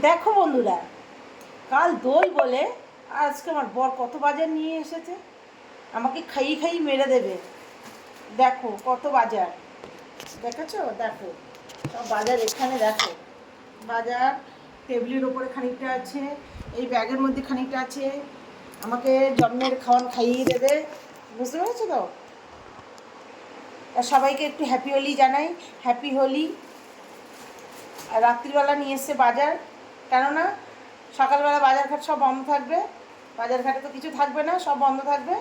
দেখো বন্ধুরা, কাল দোল বলে আজকে আমার বর কত বাজার নিয়ে এসেছে। আমাকে খাইয়ে খাইয়ে মেরে দেবে। দেখো কত বাজার, দেখেছো? দেখো সব বাজার এখানে। দেখো বাজার টেবিলের ওপরে খানিকটা আছে, এই ব্যাগের মধ্যে খানিকটা আছে। আমাকে জন্মের খাওয়ান খাইয়ে দেবে, বুঝতে পেরেছো তো? আর সবাইকে একটু হ্যাপি হোলি জানাই, হ্যাপি হোলি। আর রাত্রিবেলা নিয়ে এসছে বাজার, কেননা সকালবেলা বাজারঘাট সব বন্ধ থাকবে। বাজারঘাটে তো কিছু থাকবে না, সব বন্ধ থাকবে।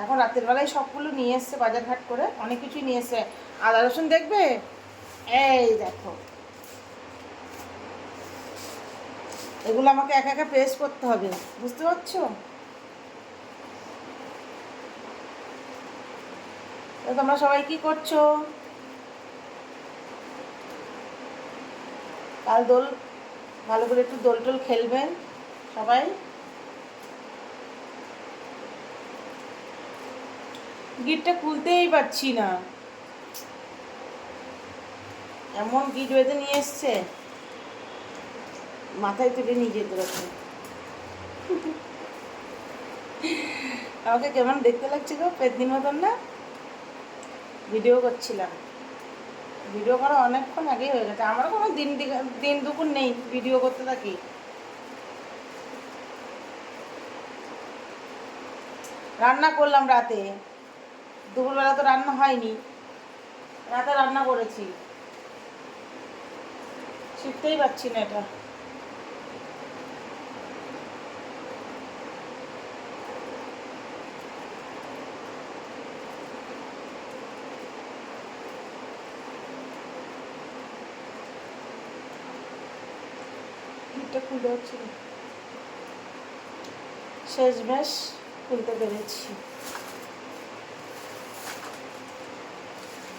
এখন রাতের বেলায় সবগুলো নিয়ে এসছে বাজারঘাট করে, অনেক কিছুই নিয়ে এসছে। আদা রসুন দেখবে, এই দেখো, এগুলো আমাকে একা একা প্রেস করতে হবে, বুঝতে পারছো? তো তোমরা সবাই কি করছো? কাল দোল, ভালো করে একটু দোল টোল খেলবেন সবাই। গিটটা খুলতেই পারছি না, এমন গিট বেঁধে নিয়ে এসছে, মাথায় তুলে নিয়ে যেতে রকম। আমাকে কেমন দেখতে লাগছে গো, পেতনির মতন না? ভিডিও করছিলাম, ভিডিও করা অনেকক্ষণ আগেই হয়ে গেছে। আমার কোনো দিন দুপুর নেই, ভিডিও করতে থাকি। রান্না করলাম রাতে, দুপুরবেলা তো রান্না হয়নি, রাতে রান্না করেছি। শিখতেই পারছি না এটা। এটা খুলে হচ্ছে, শেষমেশ খুলতে পেরেছি।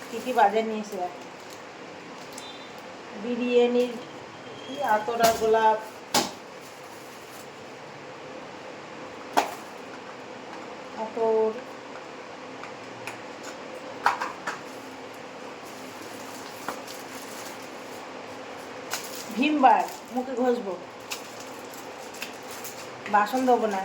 কী কী বাজার নিয়েছে দেখো, বিরিয়ানির আতরা গোলাপ, আতর, ভিমবার মুখে ঘষবো, বাসন দেবো না।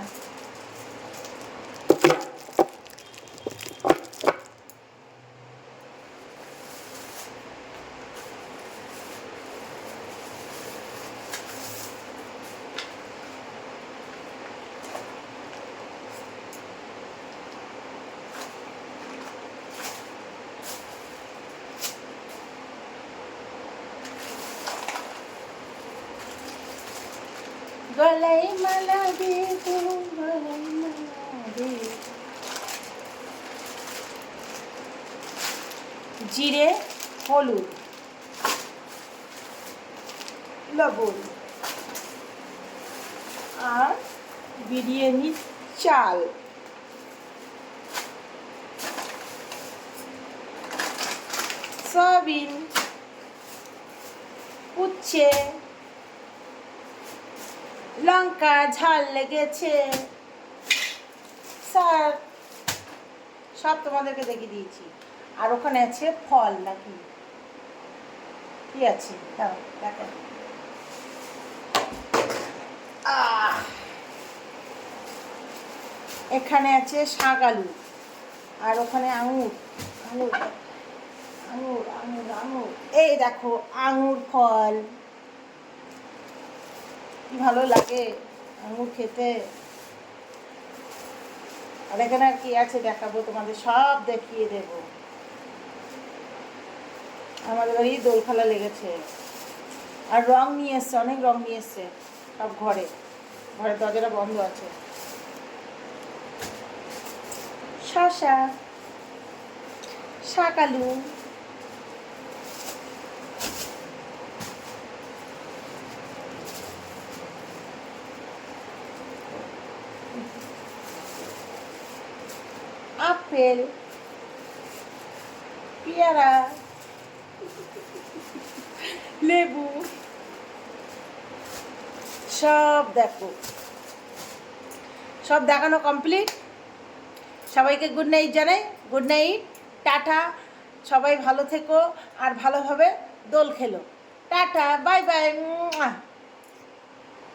গলায় মালা দিয়ে গলায় মালা দিয়ে, জিরে, হলুদ, লবণ আর বিরিয়ানির চাল, সয়াবিন, উচ্ছে, লঙ্কা ঝাল লেগেছে, স্যার সব তোমাদেরকে দেখিয়ে দিয়েছি। আর ওখানে আছে ফল নাকি কি আছে, দেখো। এখানে আছে শাক আলু, আর ওখানে আঙুর, আঙুর আঙুর আঙুর আঙুর, এই দেখো আঙুর ফল, কি ভালো লাগে আঙুর খেতে। আর এখানে আর কি আছে দেখাবো তোমাদের, সব দেখিয়ে দেবো। আমাদের বাড়ি দোল খেলা লেগেছে, আর রং নিয়ে এসছে, অনেক রং নিয়ে এসছে সব ঘরে, ঘরের দরজাটা বন্ধ আছে। শসা, শাক আলু, আপেল, পেয়ারা, লেবু, সব দেখো, সব দেখানো কমপ্লিট। সবাইকে গুড নাইট জানাই, গুড নাইট, টাটা। সবাই ভালো থেকো আর ভালোভাবে দোল খেলো। Tata, bye bye.